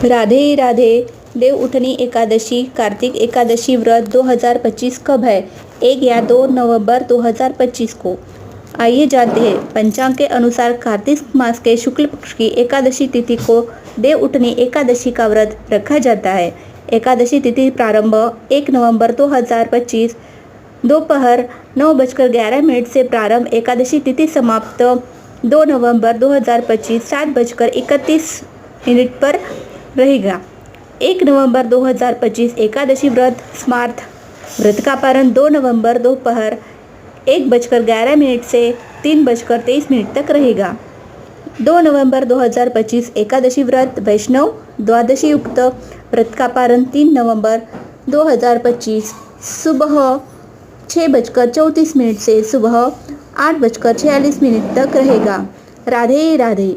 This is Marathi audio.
राधे राधे। देव उठनी एकादशी कार्तिक एकादशी व्रत 2025 कब है? 1 या 2 नवंबर 2025 को। आइए जानते हैं। पंचांग के अनुसार कार्तिक मास के शुक्ल पक्ष की एकादशी तिथि को देव उठनी एकादशी का व्रत रखा जाता है। एकादशी तिथि प्रारंभ 1 नवंबर 2025 दोपहर 9:11 से प्रारंभ। एकादशी तिथि समाप्त 2 नवंबर 2025 7:31 पर रहेगा। 1 नवंबर 2025 एकादशी व्रत समाप्त। व्रत का पारण 2 नवंबर दोपहर 1:11 से 3:23 तक रहेगा। 2 नवंबर 2025 एकादशी व्रत वैष्णव द्वादशी युक्त। व्रत का पारण 3 नवंबर 2025 सुबह 6:34 से सुबह 8:46 तक रहेगा। राधे राधे।